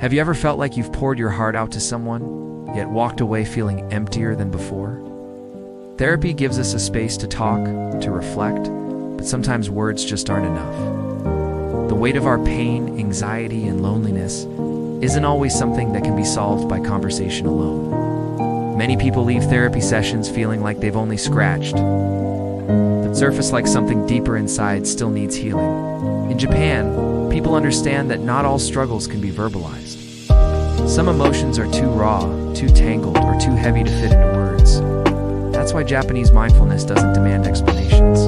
Have you ever felt like you've poured your heart out to someone, yet walked away feeling emptier than before? Therapy gives us a space to talk, to reflect, but sometimes words just aren't enough. The weight of our pain, anxiety, and loneliness isn't always something that can be solved by conversation alone. Many people leave therapy sessions feeling like they've only scratched the surface, like something deeper inside still needs healing. In Japan, people understand that not all struggles can be verbalized. Some emotions are too raw, too tangled, or too heavy to fit into words. That's why Japanese mindfulness doesn't demand explanations.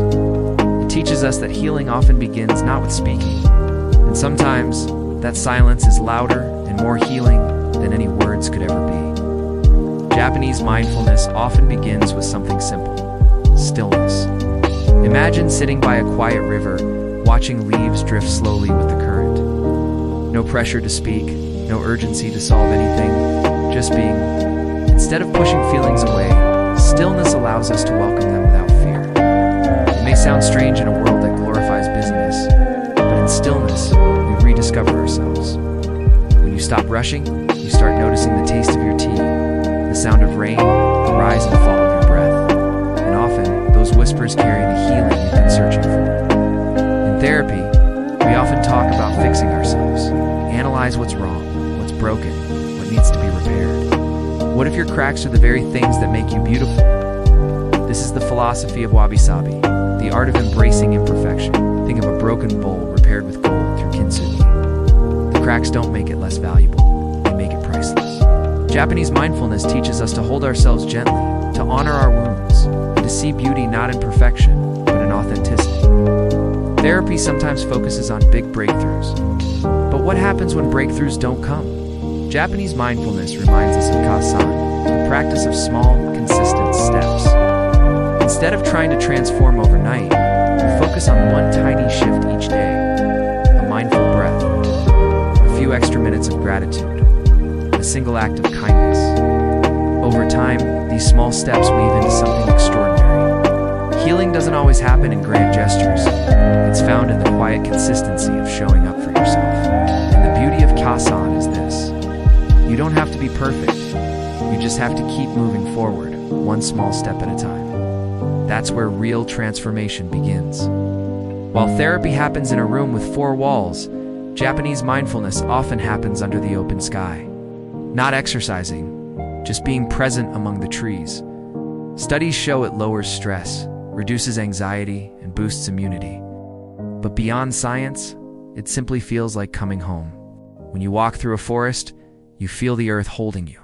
It teaches us that healing often begins not with speaking, and sometimes that silence is louder and more healing than any words could ever be. Japanese mindfulness often begins with something simple: stillness. Imagine sitting by a quiet river, watching leaves drift slowly with the current. No pressure to speak, no urgency to solve anything, just being. Instead of pushing feelings away, stillness allows us to welcome them without fear. It may sound strange in a world that glorifies busyness, but in stillness, we rediscover ourselves. When you stop rushing, you start noticing the taste of your tea, the sound of rain, the rise and fall of your breath. And often, those whispers carry the healing you've been searching for. In therapy, we often talk about fixing ourselves, analyze what's wrong, what's broken, what needs to be repaired. What if your cracks are the very things that make you beautiful? This is the philosophy of wabi-sabi, the art of embracing imperfection. Think of a broken bowl repaired with gold through kintsugi. The cracks don't make it less valuable, they make it priceless. Japanese mindfulness teaches us to hold ourselves gently, to honor our wounds, and to see beauty not in perfection, but in authenticity. Therapy sometimes focuses on big breakthroughs. But what happens when breakthroughs don't come? Japanese mindfulness reminds us of Kaizen, the practice of small, consistent steps. Instead of trying to transform overnight, we focus on one tiny shift each day: a mindful breath, a few extra minutes of gratitude, a single act of kindness. Over time, these small steps weave into something extraordinary. Healing doesn't always happen in grand gestures. It's found in the quiet consistency of showing up for yourself. And the beauty of Kaizen is this: you don't have to be perfect. You just have to keep moving forward, one small step at a time. That's where real transformation begins. While therapy happens in a room with four walls, Japanese mindfulness often happens under the open sky. Not exercising, just being present among the trees. Studies show it lowers stress, reduces anxiety, and boosts immunity. But beyond science, it simply feels like coming home. When you walk through a forest, you feel the earth holding you.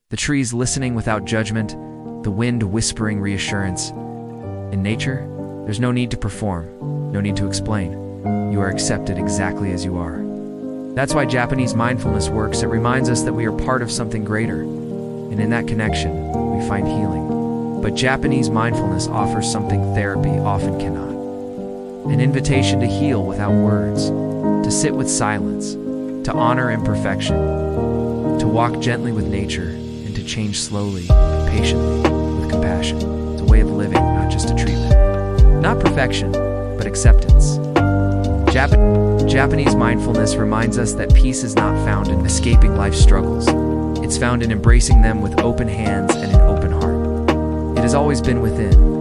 The trees listening without judgment, the wind whispering reassurance. In nature, there's no need to perform, no need to explain. You are accepted exactly as you are. That's why Japanese mindfulness works. It reminds us that we are part of something greater, and in that connection, we find healing. But Japanese mindfulness offers something therapy often cannot: an invitation to heal without words, to sit with silence, to honor imperfection, to walk gently with nature, and to change slowly, patiently, with compassion. It's a way of living, not just a treatment. Not perfection, but acceptance. Japanese mindfulness reminds us that peace is not found in escaping life's struggles. It's found in embracing them with open hands and an open heart. It has always been within,